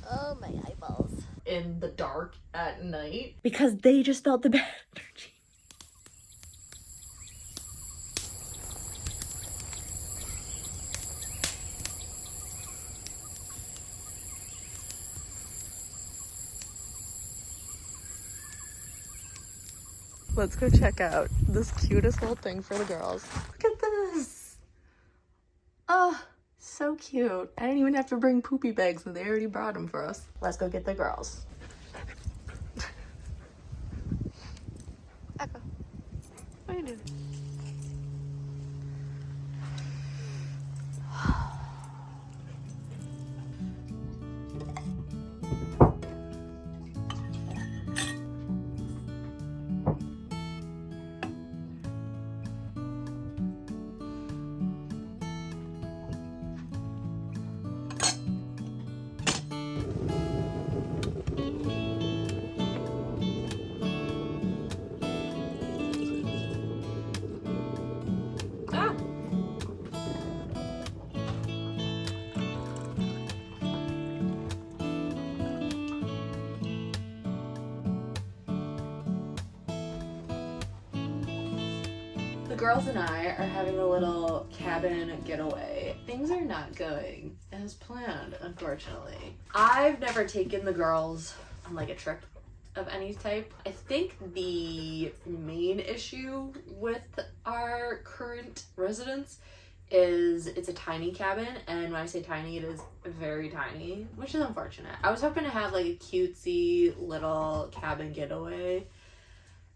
Oh, my eyeballs. In the dark at night. Because they just felt the bad energy. Let's go check out this cutest little thing for the girls. Look at this. Oh, so cute. I didn't even have to bring poopy bags, so they already brought them for us. Let's go get the girls. Echo, what are you doing? The girls and I are having a little cabin getaway. Things are not going as planned, unfortunately. I've never taken the girls on like a trip of any type. I think the main issue with our current residence is it's a tiny cabin, and when I say tiny, it is very tiny, which is unfortunate. I was hoping to have like a cutesy little cabin getaway,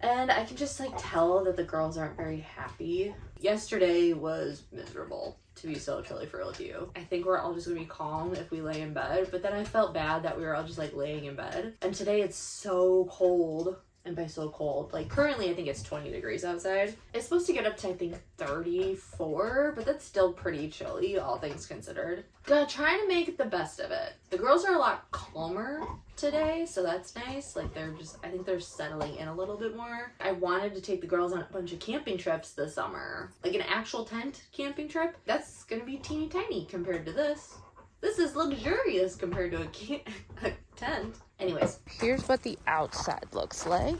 and I can just like tell that the girls aren't very happy. Yesterday was miserable, to be so totally for real with you. I think we're all just gonna be calm if we lay in bed, but then I felt bad that we were all just like laying in bed. And today it's so cold. And by so cold, like currently I think it's 20 degrees outside. It's supposed to get up to I think 34, but that's still pretty chilly, all things considered. Gonna try to make the best of it. The girls are a lot calmer today, so that's nice. Like they're just, I think they're settling in a little bit more. I wanted to take the girls on a bunch of camping trips this summer. Like an actual tent camping trip. That's gonna be teeny tiny compared to this. This is luxurious compared to a tent. Anyways, here's what the outside looks like.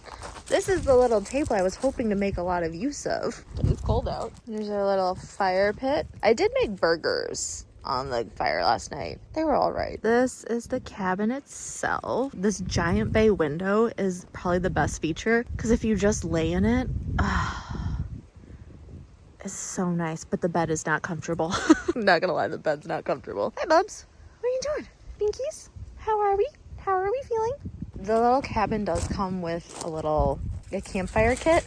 This is the little table I was hoping to make a lot of use of. It's cold out. There's our little fire pit. I did make burgers on the fire last night. They were all right. This is the cabin itself. This giant bay window is probably the best feature because if you just lay in it, it's so nice, but the bed is not comfortable. I'm not gonna lie, the bed's not comfortable. Hi, Bubs. What are you doing? Binkies? How are we? How are we feeling? The little cabin does come with a campfire kit.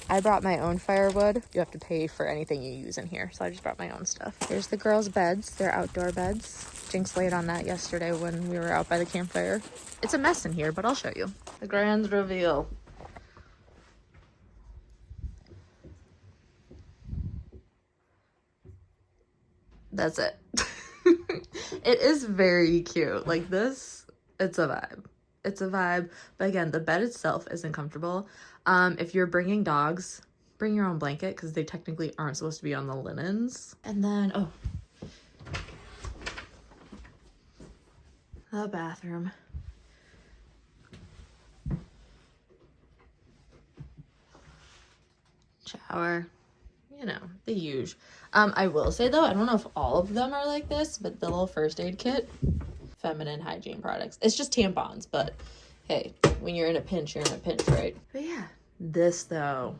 I brought my own firewood. You have to pay for anything you use in here, so I just brought my own stuff. Here's the girls' beds. They're outdoor beds. Jynx laid on that yesterday when we were out by the campfire. It's a mess in here, but I'll show you. The grand reveal. That's it. It is very cute. Like this, it's a vibe. It's a vibe. But again, the bed itself isn't comfortable. If you're bringing dogs, bring your own blanket because they technically aren't supposed to be on the linens. And then, oh, the bathroom. Shower. You know, the huge. I will say though, I don't know if all of them are like this, but the little first aid kit, feminine hygiene products. It's just tampons, but hey, when you're in a pinch, you're in a pinch, right? But yeah, this though,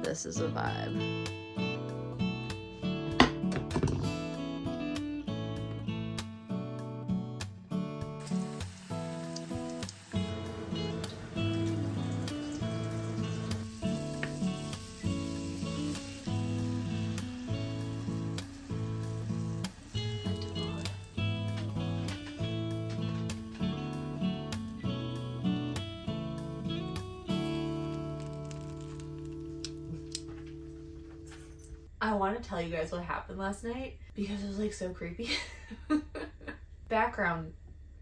this is a vibe. I want to tell you guys what happened last night because it was like so creepy. Background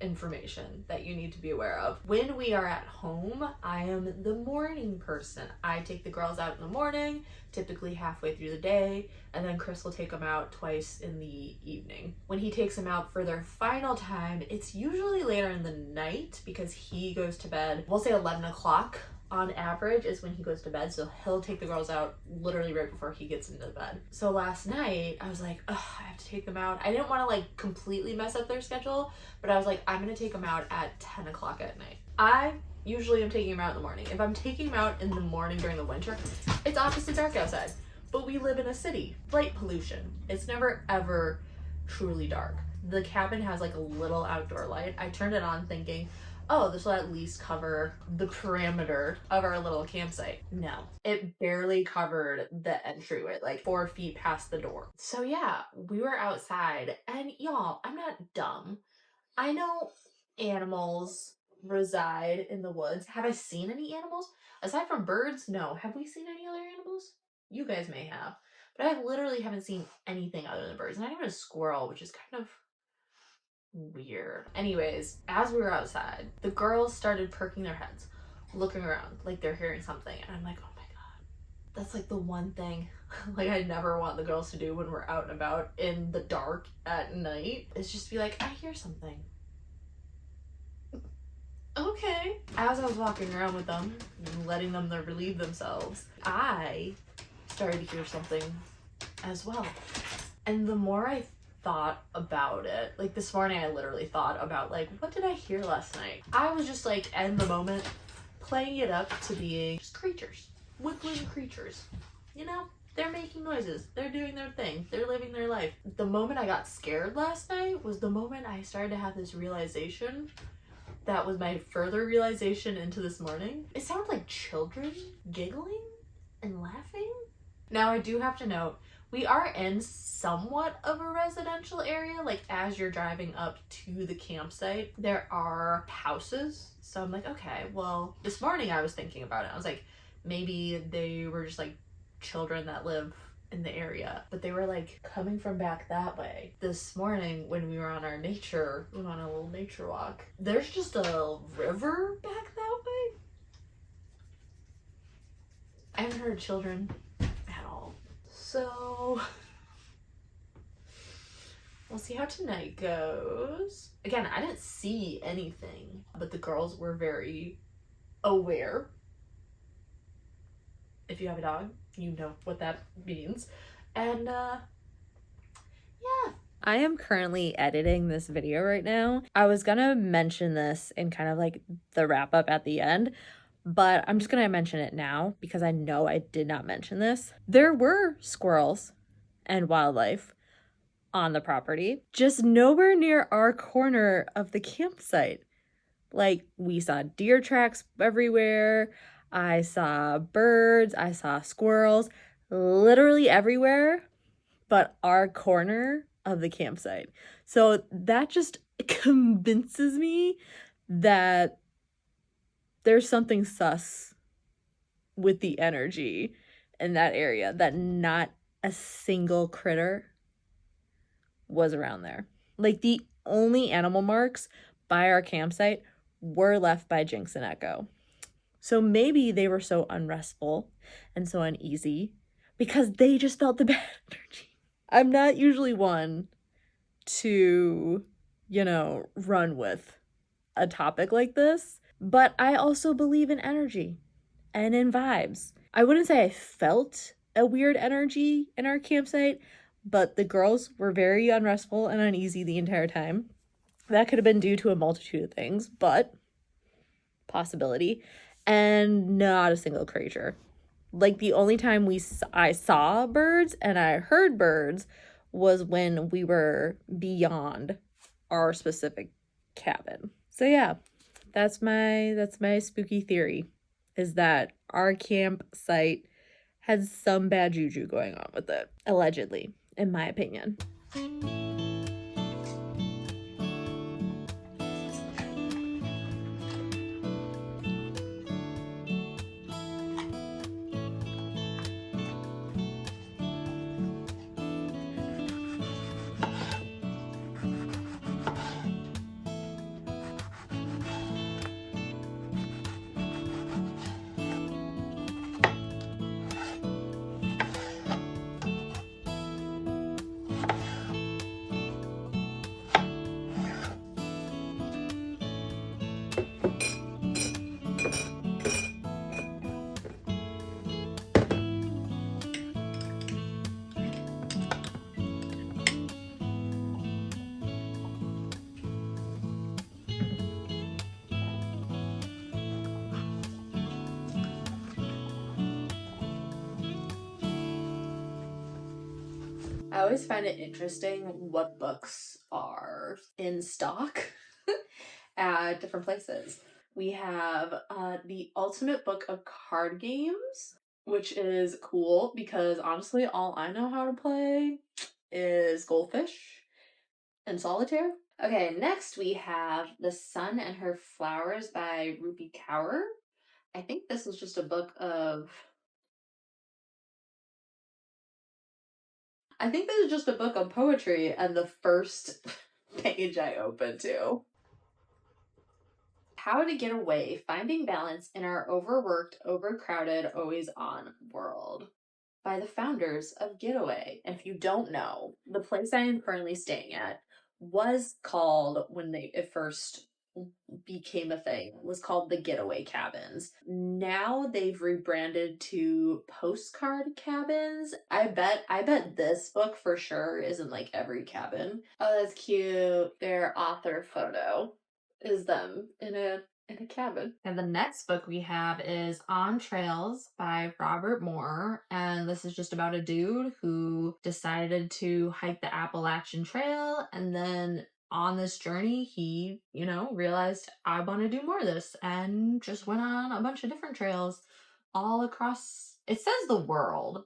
information that you need to be aware of. When we are at home, I am the morning person. I take the girls out in the morning, typically halfway through the day, and then Chris will take them out twice in the evening. When he takes them out for their final time, it's usually later in the night because he goes to bed, we'll say 11 o'clock on average is when he goes to bed. So he'll take the girls out literally right before he gets into bed. So last night I was like, ugh, I have to take them out. I didn't want to like completely mess up their schedule, but I was like, I'm gonna take them out at 10 o'clock at night. I usually am taking them out in the morning. If I'm taking them out in the morning during the winter, it's obviously dark outside, but we live in a city. Light pollution. It's never ever truly dark. The cabin has like a little outdoor light. I turned it on thinking, oh, this will at least cover the perimeter of our little campsite. No, it barely covered the entryway, like 4 feet past the door. So yeah, we were outside, and y'all, I'm not dumb. I know animals reside in the woods. Have I seen any animals? Aside from birds, no. Have we seen any other animals? You guys may have. But I literally haven't seen anything other than birds. Not even a squirrel, which is kind of weird. Anyways, as we were outside, the girls started perking their heads, looking around like they're hearing something, and I'm like, oh my god, that's like the one thing like I never want the girls to do when we're out and about in the dark at night, is just be like, I hear something. Okay. As I was walking around with them, letting them relieve themselves, I started to hear something as well. And the more I thought about it, like this morning I literally thought about like, what did I hear last night? I was just like in the moment playing it up to being just creatures, woodland creatures, you know, they're making noises, they're doing their thing, they're living their life. The moment I got scared last night was the moment I started to have this realization that was my further realization into this morning. It sounded like children giggling and laughing. Now I do have to note, we are in somewhat of a residential area. Like as you're driving up to the campsite, there are houses. So I'm like, okay, well, this morning I was thinking about it. I was like, maybe they were just like children that live in the area, but they were like coming from back that way. This morning when we were on a little nature walk, there's just a river back that way. I haven't heard children at all. So we'll see how tonight goes. Again, I didn't see anything, but the girls were very aware. If you have a dog, you know what that means. And yeah. I am currently editing this video right now. I was gonna mention this in kind of like the wrap up at the end, but I'm just gonna mention it now because I know I did not mention this. There were squirrels and wildlife on the property, just nowhere near our corner of the campsite. Like, we saw deer tracks everywhere. I saw birds, I saw squirrels, literally everywhere but our corner of the campsite. So that just convinces me that there's something sus with the energy in that area, that not a single critter was around there. Like, the only animal marks by our campsite were left by Jynx and Echo. So maybe they were so unrestful and so uneasy because they just felt the bad energy. I'm not usually one to, run with a topic like this, but I also believe in energy and in vibes. I wouldn't say I felt a weird energy in our campsite, but the girls were very unrestful and uneasy the entire time. That could have been due to a multitude of things, but possibility. And not a single creature. Like, the only time I saw birds and I heard birds was when we were beyond our specific cabin. So yeah, that's my spooky theory, is that our campsite has some bad juju going on with it, allegedly, in my opinion. I always find it interesting what books are in stock at different places. We have the Ultimate Book of Card Games, which is cool because honestly, all I know how to play is Goldfish and Solitaire. Okay, next we have The Sun and Her Flowers by Rupi Kaur. I think this is just a book of... I think this is just a book of poetry, and the first page I opened to. How to Get Away, Finding Balance in Our Overworked, Overcrowded, Always On World by the founders of Getaway. And if you don't know, the place I am currently staying at was called, when it first became a thing, was called the Getaway Cabins. Now they've rebranded to Postcard Cabins. I bet this book for sure is in like every cabin. Oh, that's cute. Their author photo is them in a cabin. And the next book we have is On Trails by Robert Moore. And this is just about a dude who decided to hike the Appalachian Trail. And then on this journey, he, realized, I want to do more of this. And just went on a bunch of different trails all across, it says the world,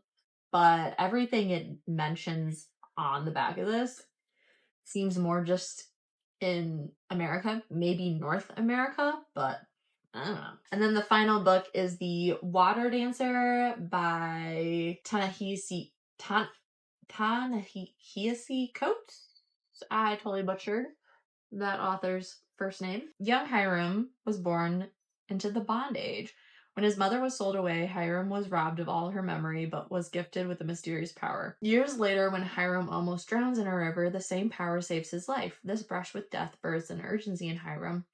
but everything it mentions on the back of this seems more just in America, maybe North America, but I don't know. And then the final book is The Water Dancer by Ta-Nehisi Coates. I totally butchered that author's first name. Young Hiram was born into the Bond Age. When his mother was sold away, Hiram was robbed of all her memory, but was gifted with a mysterious power. Years later, when Hiram almost drowns in a river, the same power saves his life. This brush with death births an urgency in Hiram,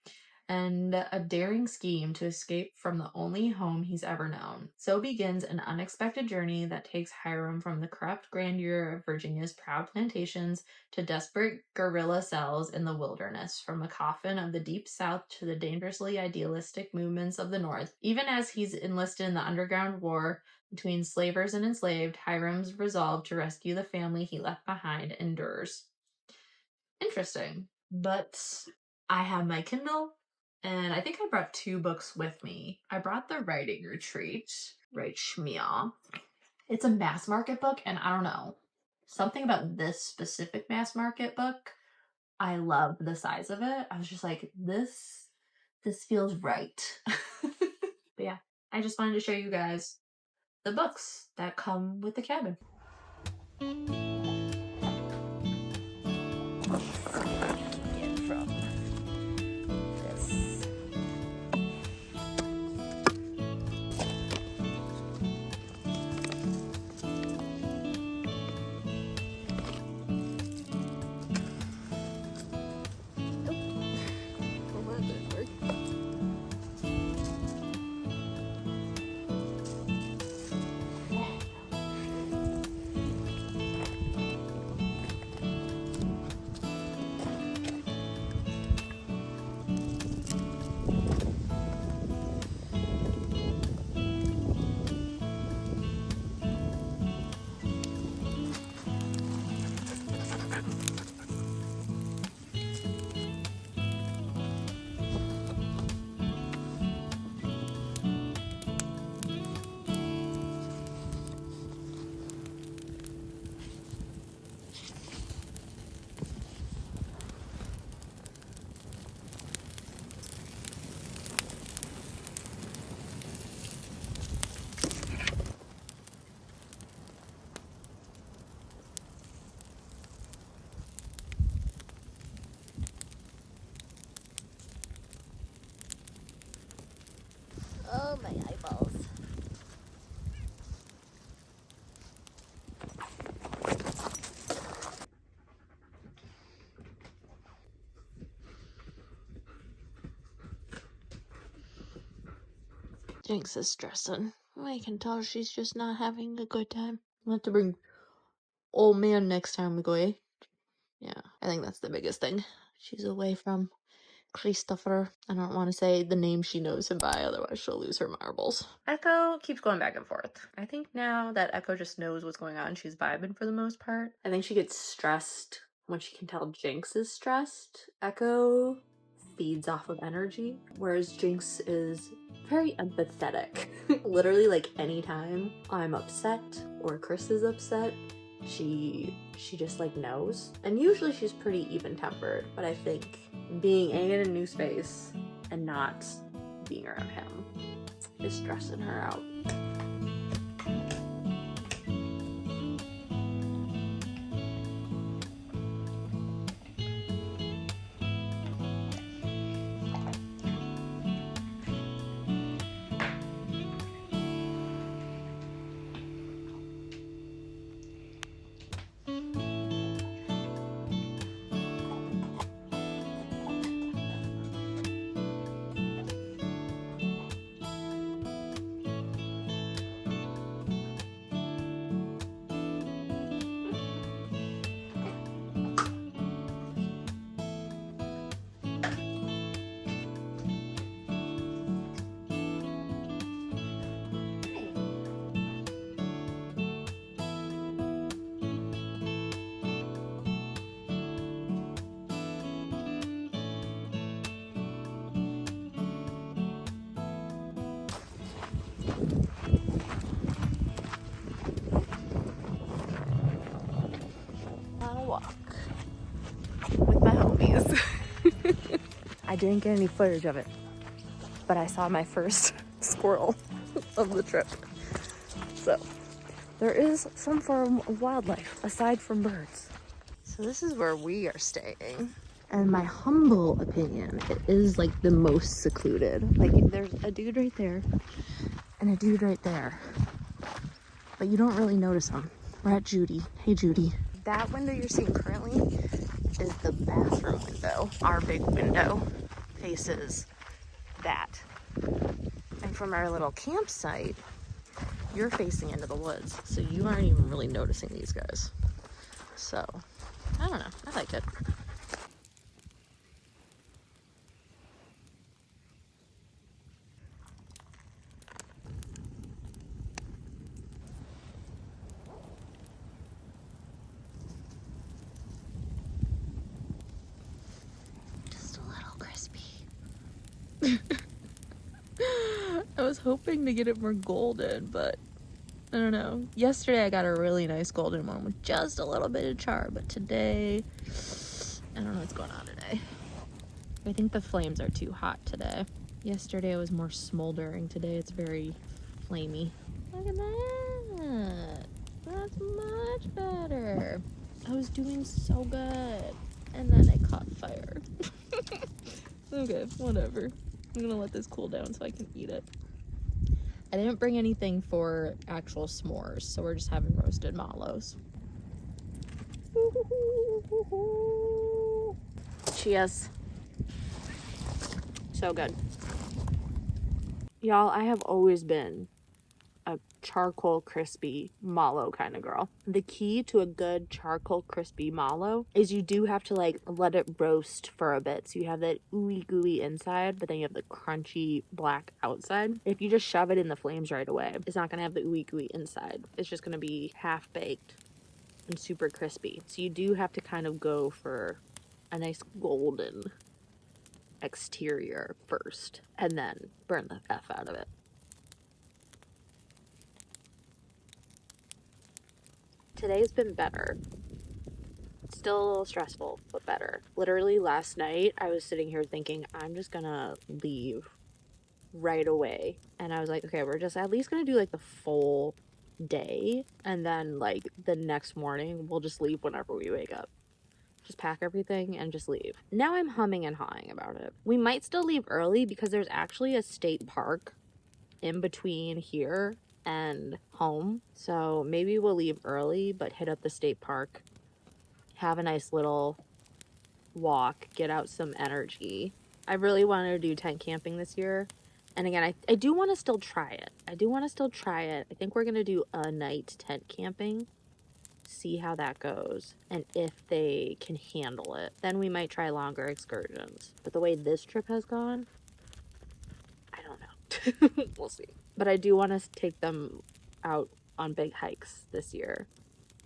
and a daring scheme to escape from the only home he's ever known. So begins an unexpected journey that takes Hiram from the corrupt grandeur of Virginia's proud plantations to desperate guerrilla cells in the wilderness, from the coffin of the deep south to the dangerously idealistic movements of the north. Even as he's enlisted in the underground war between slavers and enslaved, Hiram's resolve to rescue the family he left behind endures. Interesting. But I have my Kindle, and I think I brought 2 books with me. I brought The Writing Retreat, right, Shmia. It's a mass market book, and I don't know. Something about this specific mass market book, I love the size of it. I was just like, this feels right. But yeah, I just wanted to show you guys the books that come with the cabin. Oh, my eyeballs. Jynx is stressing. I can tell she's just not having a good time. I'll have to bring old man next time we go, eh? Yeah, I think that's the biggest thing. She's away from Christopher. I don't want to say the name she knows him by, otherwise she'll lose her marbles. Echo keeps going back and forth. I think now that Echo just knows what's going on, she's vibing for the most part. I think she gets stressed when she can tell Jynx is stressed. Echo feeds off of energy, whereas Jynx is very empathetic. Literally, like, anytime I'm upset or Chris is upset, she just like knows. And usually she's pretty even-tempered, but I think being in a new space and not being around him is stressing her out. On a walk with my homies. I didn't get any footage of it, but I saw my first squirrel of the trip. So there is some form of wildlife aside from birds. So this is where we are staying. And my humble opinion, it is like the most secluded. Like, there's a dude right there and a dude right there, but you don't really notice them. We're at Judy. Hey, Judy. That window you're seeing currently is the bathroom window. Our big window faces that. And from our little campsite, you're facing into the woods, so you aren't even really noticing these guys. So, I don't know. I like it. I was hoping to get it more golden, but I don't know. Yesterday I got a really nice golden one with just a little bit of char, but today, I don't know what's going on today. I think the flames are too hot today. Yesterday it was more smoldering. Today it's very flamey. Look at that. That's much better. I was doing so good, and then it caught fire. Okay, whatever. I'm gonna let this cool down so I can eat it. I didn't bring anything for actual s'mores, so we're just having roasted mallows. Cheers. So good. Y'all, I have always been a charcoal crispy mallow kind of girl. The key to a good charcoal crispy mallow is you do have to like let it roast for a bit, so you have that ooey gooey inside, but then you have the crunchy black outside. If you just shove it in the flames right away, it's not gonna have the ooey gooey inside. It's just gonna be half baked and super crispy. So you do have to kind of go for a nice golden exterior first and then burn the F out of it. Today's been better. Still a little stressful, but better. Literally last night, I was sitting here thinking, I'm just gonna leave right away. And I was like, okay, we're just at least gonna do like the full day. And then like the next morning, we'll just leave whenever we wake up. Just pack everything and just leave. Now I'm humming and hawing about it. We might still leave early because there's actually a state park in between here and home, so maybe we'll leave early but hit up the state park, have a nice little walk, get out some energy. I really wanted to do tent camping this year, and again, I do want to still try it. I think we're gonna do a night tent camping see how that goes, and if they can handle it, then we might try longer excursions. But the way this trip has gone, I don't know. We'll see. But I do want to take them out on big hikes this year.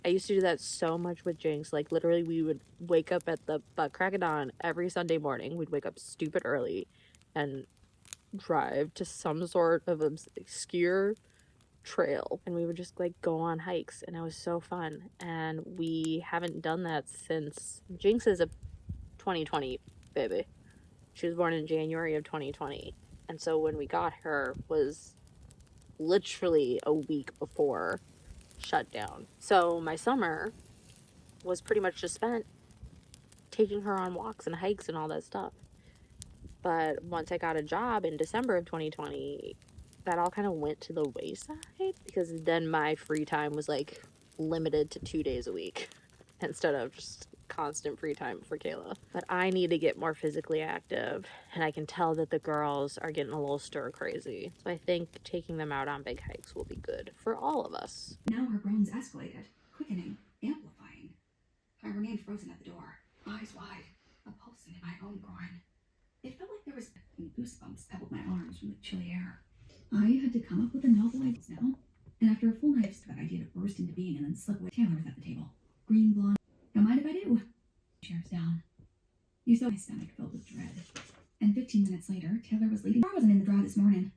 I used to do that so much with Jynx. Like, literally, we would wake up at the butt crack of dawn every Sunday morning. We'd wake up stupid early and drive to some sort of obscure trail, and we would just like go on hikes, and it was so fun. And we haven't done that since Jynx is a 2020 baby. She was born in January of 2020, and so when we got her was literally a week before shutdown. So my summer was pretty much just spent taking her on walks and hikes and all that stuff. But once I got a job in December of 2020, that all kind of went to the wayside, because then my free time was like limited to 2 days a week instead of just constant free time for Kayla. But I need to get more physically active, and I can tell that the girls are getting a little stir crazy. So I think taking them out on big hikes will be good for all of us. Now her groans escalated, quickening, amplifying. I remained frozen at the door, eyes wide, a pulse in my own groin. It felt like there was goosebumps pebbled my arms from the chilly air. I had to come up with a novel idea now, and after a full night, that idea to burst into being and then slip away. Taylor was at the table, green blonde. Don't mind if I do. Chairs down. You saw my stomach filled with dread. And 15 minutes later, Taylor was leading. I wasn't in the draw this morning.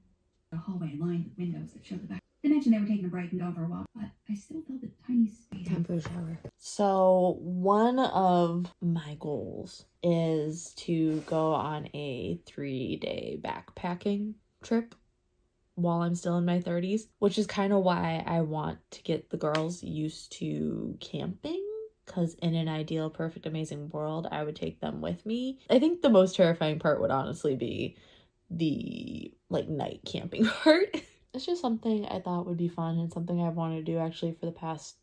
A hallway lined with windows that showed the back. They mentioned they were taking a break and going for a walk, but I still felt a tiny space. Time for a shower. So one of my goals is to go on a 3-day backpacking trip while I'm still in my 30s, which is kind of why I want to get the girls used to camping, because in an ideal, perfect, amazing world, I would take them with me. I think the most terrifying part would honestly be the like night camping part. It's just something I thought would be fun, and something I've wanted to do actually for the past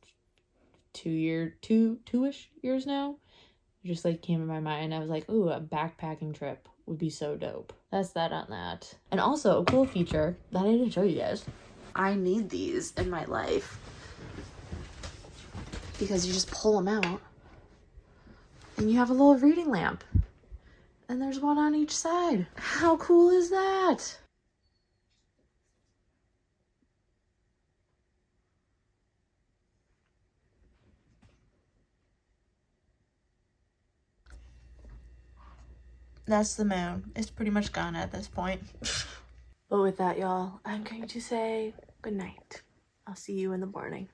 2-ish years now. It just like came in my mind. I was like, ooh, a backpacking trip would be so dope. That's that on that. And also a cool feature that I didn't show you guys. I need these in my life because you just pull them out and you have a little reading lamp, and there's one on each side. How cool is that? That's the moon. It's pretty much gone at this point. But with that, y'all, I'm going to say good night. I'll see you in the morning.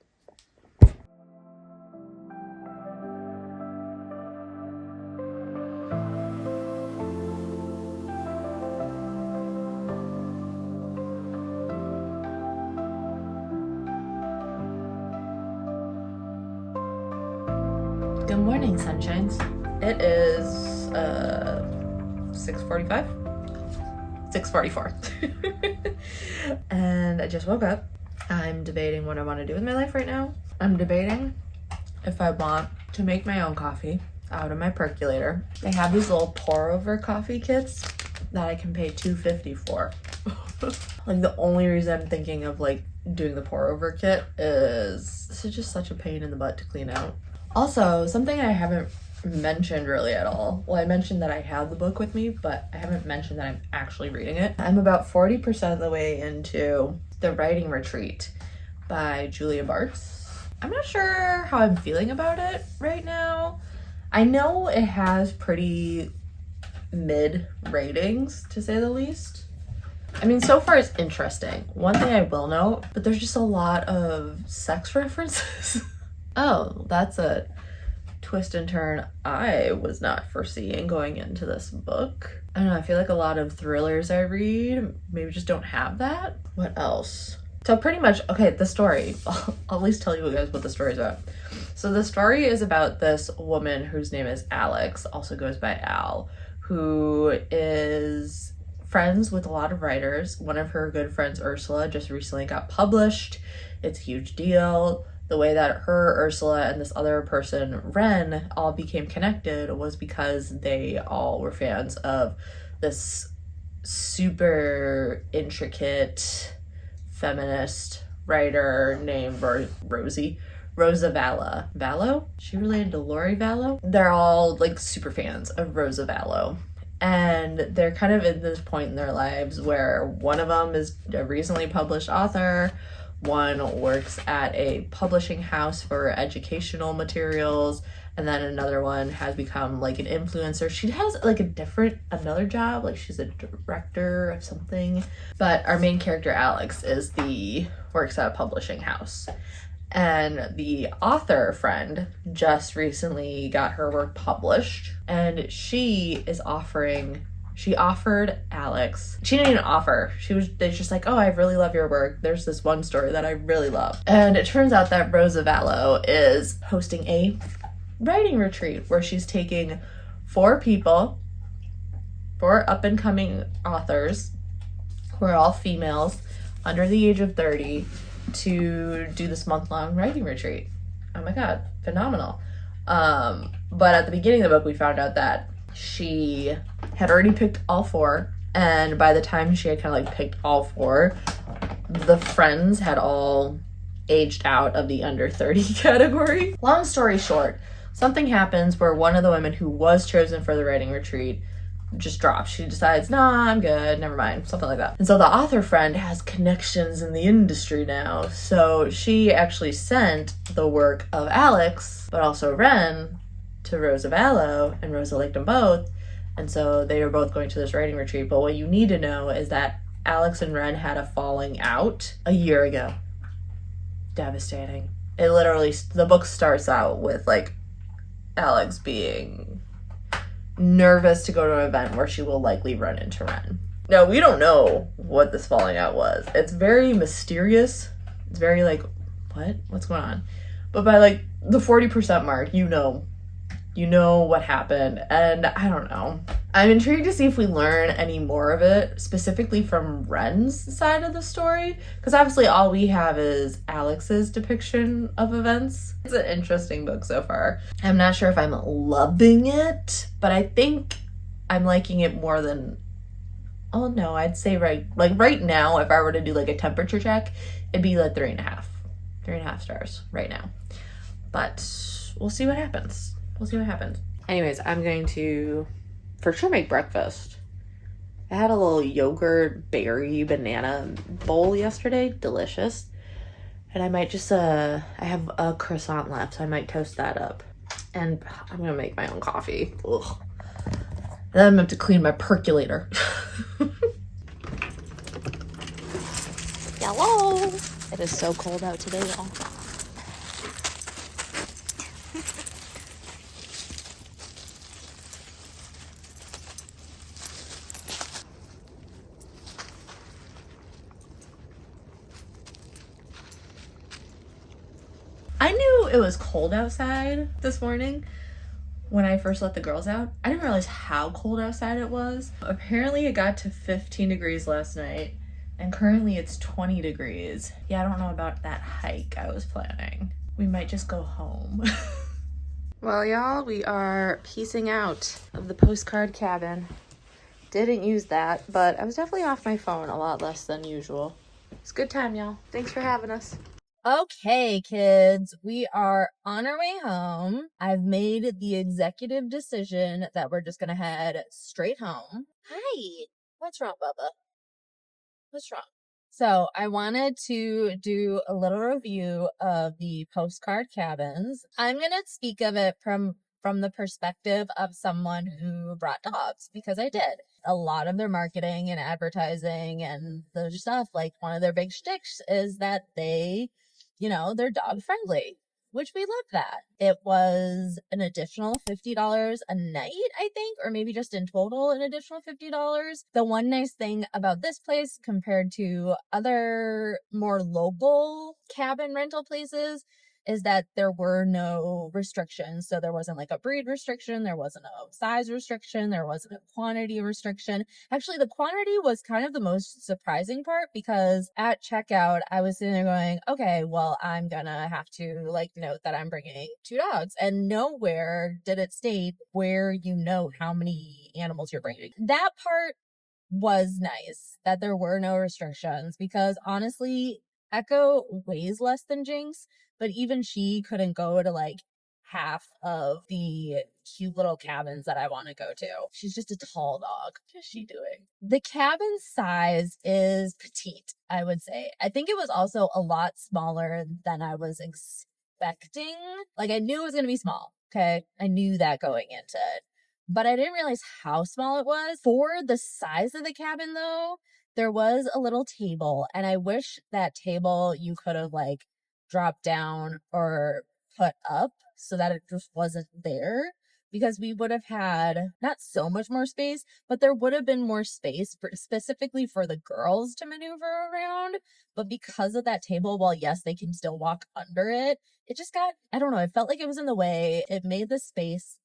Good morning, sunshines. It is 6:44 and I just woke up. I'm debating what I want to do with my life right now. I'm debating if I want to make my own coffee out of my percolator. They have these little pour over coffee kits that I can pay $2.50 for. Like, the only reason I'm thinking of like doing the pour over kit is this is just such a pain in the butt to clean out. Also, something I haven't mentioned really at all. Well, I mentioned that I have the book with me, but I haven't mentioned that I'm actually reading it. I'm about 40% of the way into The Writing Retreat by Julia Bartz. I'm not sure how I'm feeling about it right now. I know it has pretty mid ratings, to say the least. I mean, so far it's interesting. One thing I will note, but there's just a lot of sex references. Oh, that's a twist and turn I was not foreseeing going into this book. I don't know, I feel like a lot of thrillers I read maybe just don't have that. What else? So pretty much, okay, the story. I'll at least tell you guys what the story is about. So the story is about this woman whose name is Alex, also goes by Al, who is friends with a lot of writers. One of her good friends, Ursula, just recently got published. It's a huge deal. The way that her, Ursula, and this other person, Ren, all became connected was because they all were fans of this super intricate feminist writer named Rosie. Rosa Vallow? Is she related to Lori Vallow? They're all like super fans of Rosa Vallow. And they're kind of in this point in their lives where one of them is a recently published author, one works at a publishing house for educational materials, and then another one has become like an influencer. She has like another job, like she's a director of something. But our main character, Alex, works at a publishing house. And the author friend just recently got her work published, and she offered Alex, she didn't even offer, they're just like, oh, I really love your work, there's this one story that I really love. And it turns out that Rosa Vallow is hosting a writing retreat where she's taking 4 up and coming authors who are all females under the age of 30 to do this month-long writing retreat. Oh my god, phenomenal. But at the beginning of the book, we found out that she had already picked all 4, and by the time she had kind of like picked all 4, the friends had all aged out of the under 30 category. Long story short, something happens where one of the women who was chosen for the writing retreat just drops. She decides, nah, I'm good, never mind, something like that. And so the author friend has connections in the industry now, so she actually sent the work of Alex, but also Ren, to Rosa Vallow, and Rosa liked them both, and so they were both going to this writing retreat. But what you need to know is that Alex and Ren had a falling out a year ago. Devastating. It literally, the book starts out with like Alex being nervous to go to an event where she will likely run into Ren. Now, we don't know what this falling out was. It's very mysterious. It's very like, what's going on? But by like the 40% mark, you know what happened. And I don't know. I'm intrigued to see if we learn any more of it, specifically from Ren's side of the story, because obviously all we have is Alex's depiction of events. It's an interesting book so far. I'm not sure if I'm loving it, but I think I'm liking it more than, oh no, I'd say right now, if I were to do like a temperature check, it'd be like 3.5 stars right now. But we'll see what happens. Anyways, I'm going to for sure make breakfast. I had a little yogurt berry banana bowl yesterday, delicious. And I might just I have a croissant left, so I might toast that up. And I'm gonna make my own coffee. Ugh. And then I'm gonna have to clean my percolator. Hello! It is so cold out today, y'all. I knew it was cold outside this morning when I first let the girls out. I didn't realize how cold outside it was. Apparently it got to 15 degrees last night, and currently it's 20 degrees. Yeah, I don't know about that hike I was planning. We might just go home. Well, y'all, we are piecing out of the postcard cabin. Didn't use that, but I was definitely off my phone a lot less than usual. It's a good time, y'all. Thanks for having us. Okay, kids, we are on our way home. I've made the executive decision that we're just gonna head straight home. Hi, what's wrong, Bubba? What's wrong? So I wanted to do a little review of the Postcard Cabins. I'm gonna speak of it from the perspective of someone who brought dogs, because I did. A lot of their marketing and advertising and the stuff, like one of their big shticks is that they're dog friendly, which we love that. It was an additional $50 a night, I think, or maybe just in total an additional $50. The one nice thing about this place compared to other more local cabin rental places is that there were no restrictions. So there wasn't like a breed restriction, there wasn't a size restriction, there wasn't a quantity restriction. Actually, the quantity was kind of the most surprising part, because at checkout, I was sitting there going, okay, well, I'm gonna have to note that I'm bringing 2 dogs. And nowhere did it state where you note how many animals you're bringing. That part was nice, that there were no restrictions, because honestly, Echo weighs less than Jynx, but even she couldn't go to like half of the cute little cabins that I want to go to. She's just a tall dog. What is she doing? The cabin size is petite, I would say. I think it was also a lot smaller than I was expecting. Like, I knew it was going to be small. Okay. I knew that going into it, but I didn't realize how small it was. For the size of the cabin though, there was a little table, and I wish that table you could have like dropped down or put up so that it just wasn't there, because we would have had not so much more space, but there would have been more space specifically for the girls to maneuver around. But because of that table, while yes, they can still walk under it, it just got, I don't know, it felt like it was in the way. It made the space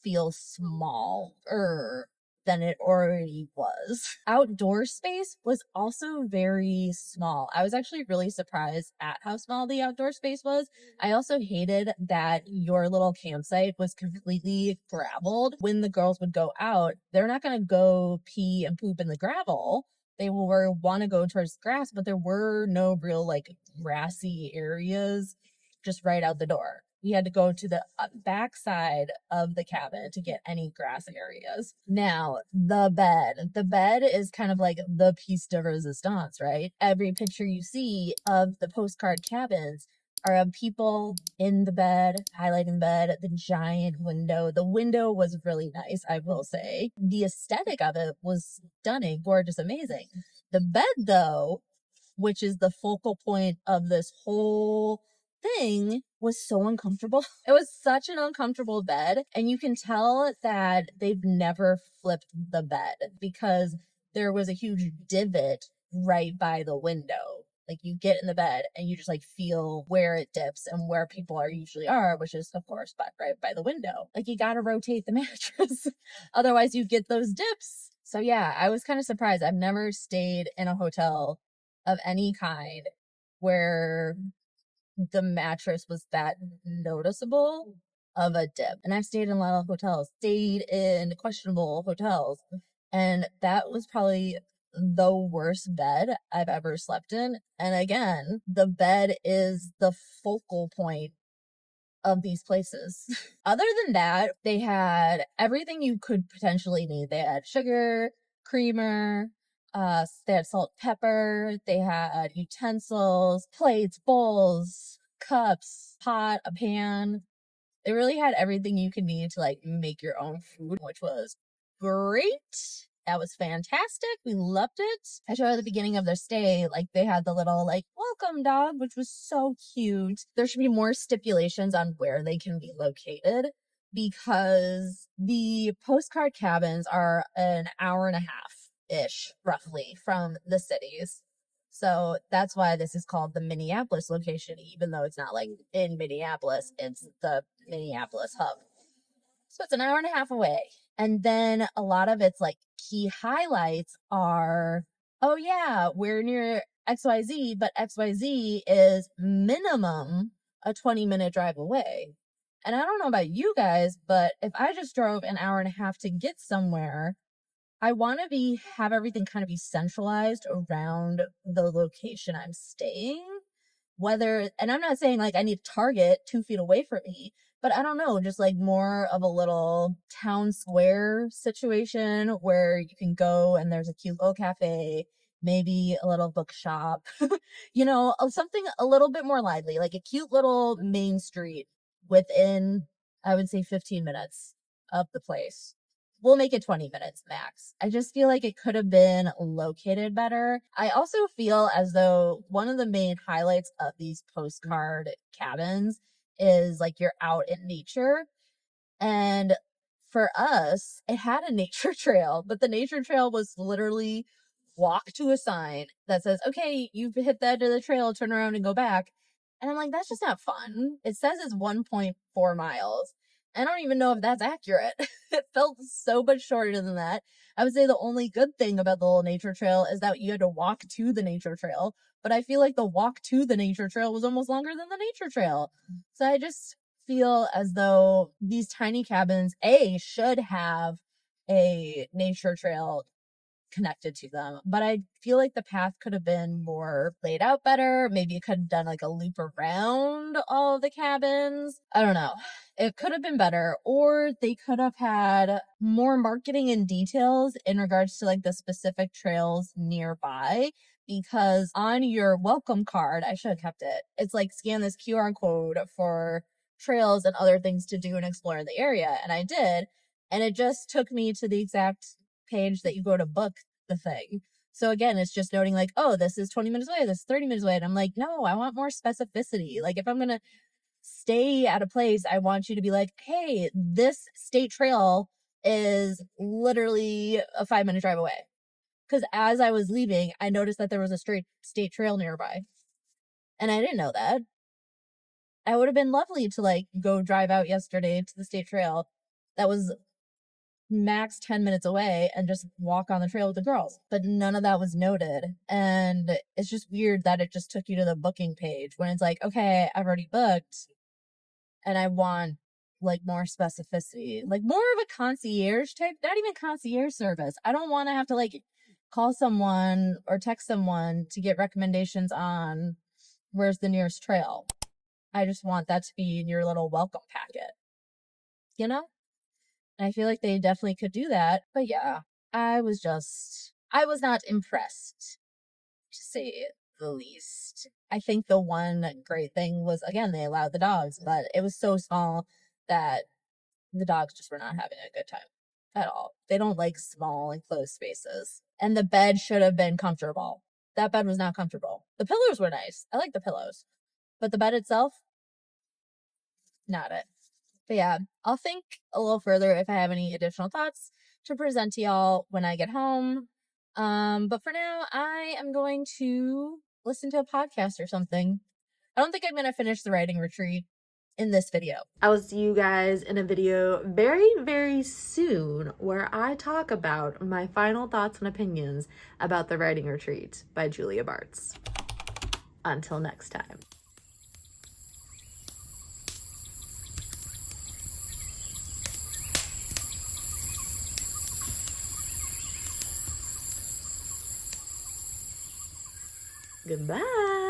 feel smaller than it already was. Outdoor space was also very small. I was actually really surprised at how small the outdoor space was. I also hated that your little campsite was completely graveled. When the girls would go out, they're not going to go pee and poop in the gravel. They will want to go towards grass, but there were no real like grassy areas just right out the door. We had to go to the back side of the cabin to get any grass areas. Now, the bed is kind of like the piece de resistance, right? Every picture you see of the postcard cabins are of people in the bed, highlighting bed, the giant window. The window was really nice, I will say. The aesthetic of it was stunning, gorgeous, amazing. The bed, though, which is the focal point of this whole thing, was so uncomfortable. It was such an uncomfortable bed, and you can tell that they've never flipped the bed because there was a huge divot right by the window. Like, you get in the bed and you just like feel where it dips and where people usually are, which is of course right by the window. Like, you gotta rotate the mattress, otherwise you get those dips. So yeah, I was kind of surprised. I've never stayed in a hotel of any kind where the mattress was that noticeable of a dip. And I've stayed in a lot of hotels, stayed in questionable hotels, and that was probably the worst bed I've ever slept in. And again, the bed is the focal point of these places. Other than that, they had everything you could potentially need. They had sugar, creamer, they had salt, pepper, they had utensils, plates, bowls, cups, pot, a pan. They really had everything you could need to like make your own food, which was great. That was fantastic. We loved it. I showed at the beginning of their stay, like they had the little like welcome dog, which was so cute. There should be more stipulations on where they can be located, because the postcard cabins are an hour and a half ish roughly from the cities. So that's why this is called the Minneapolis location, even though it's not like in Minneapolis, it's the Minneapolis hub. So it's an hour and a half away. And then a lot of its like key highlights are, oh yeah, we're near XYZ, but XYZ is minimum a 20-minute drive away. And I don't know about you guys, but if I just drove an hour and a half to get somewhere, I want to have everything kind of be centralized around the location I'm staying. And I'm not saying like I need a Target 2 feet away from me, but I don't know, just like more of a little town square situation where you can go and there's a cute little cafe, maybe a little bookshop, something a little bit more lively, like a cute little main street within, I would say, 15 minutes of the place. We'll make it 20 minutes max. I just feel like it could have been located better. I also feel as though one of the main highlights of these postcard cabins is like you're out in nature. And for us, it had a nature trail, but the nature trail was literally walk to a sign that says, okay, you've hit the edge of the trail, turn around and go back. And I'm like, that's just not fun. It says it's 1.4 miles. I don't even know if that's accurate. It felt so much shorter than that. I would say the only good thing about the little nature trail is that you had to walk to the nature trail. But I feel like the walk to the nature trail was almost longer than the nature trail. So I just feel as though these tiny cabins, should have a nature trail connected to them. But I feel like the path could have been more laid out better. Maybe it could have done like a loop around all of the cabins. I don't know. It could have been better, or they could have had more marketing and details in regards to like the specific trails nearby. Because on your welcome card, I should have kept it. It's like scan this QR code for trails and other things to do and explore in the area. And I did. And it just took me to the exact page that you go to book the thing. So again, it's just noting like, oh, this is 20 minutes away, this is 30 minutes away. And I'm like, no, I want more specificity. Like if I'm going to stay at a place, I want you to be like, hey, this state trail is literally a 5-minute drive away. Because as I was leaving, I noticed that there was a straight state trail nearby. And I didn't know that. I would have been lovely to like go drive out yesterday to the state trail that was max 10 minutes away and just walk on the trail with the girls. But none of that was noted. And it's just weird that it just took you to the booking page when it's like, okay, I've already booked and I want like more specificity, like more of a concierge type, not even concierge service. I don't want to have to like call someone or text someone to get recommendations on where's the nearest trail. I just want that to be in your little welcome packet, you know? And I feel like they definitely could do that. But yeah, I was not impressed, to say the least. I think the one great thing was, again, they allowed the dogs, but it was so small that the dogs just were not having a good time at all. They don't like small enclosed spaces. And the bed should have been comfortable. That bed was not comfortable. The pillows were nice. I like the pillows. But the bed itself, not it. But yeah, I'll think a little further if I have any additional thoughts to present to y'all when I get home. But for now, I am going to listen to a podcast or something. I don't think I'm going to finish the writing retreat in this video. I will see you guys in a video very, very soon where I talk about my final thoughts and opinions about the writing retreat by Julia Bartz. Until next time. Goodbye.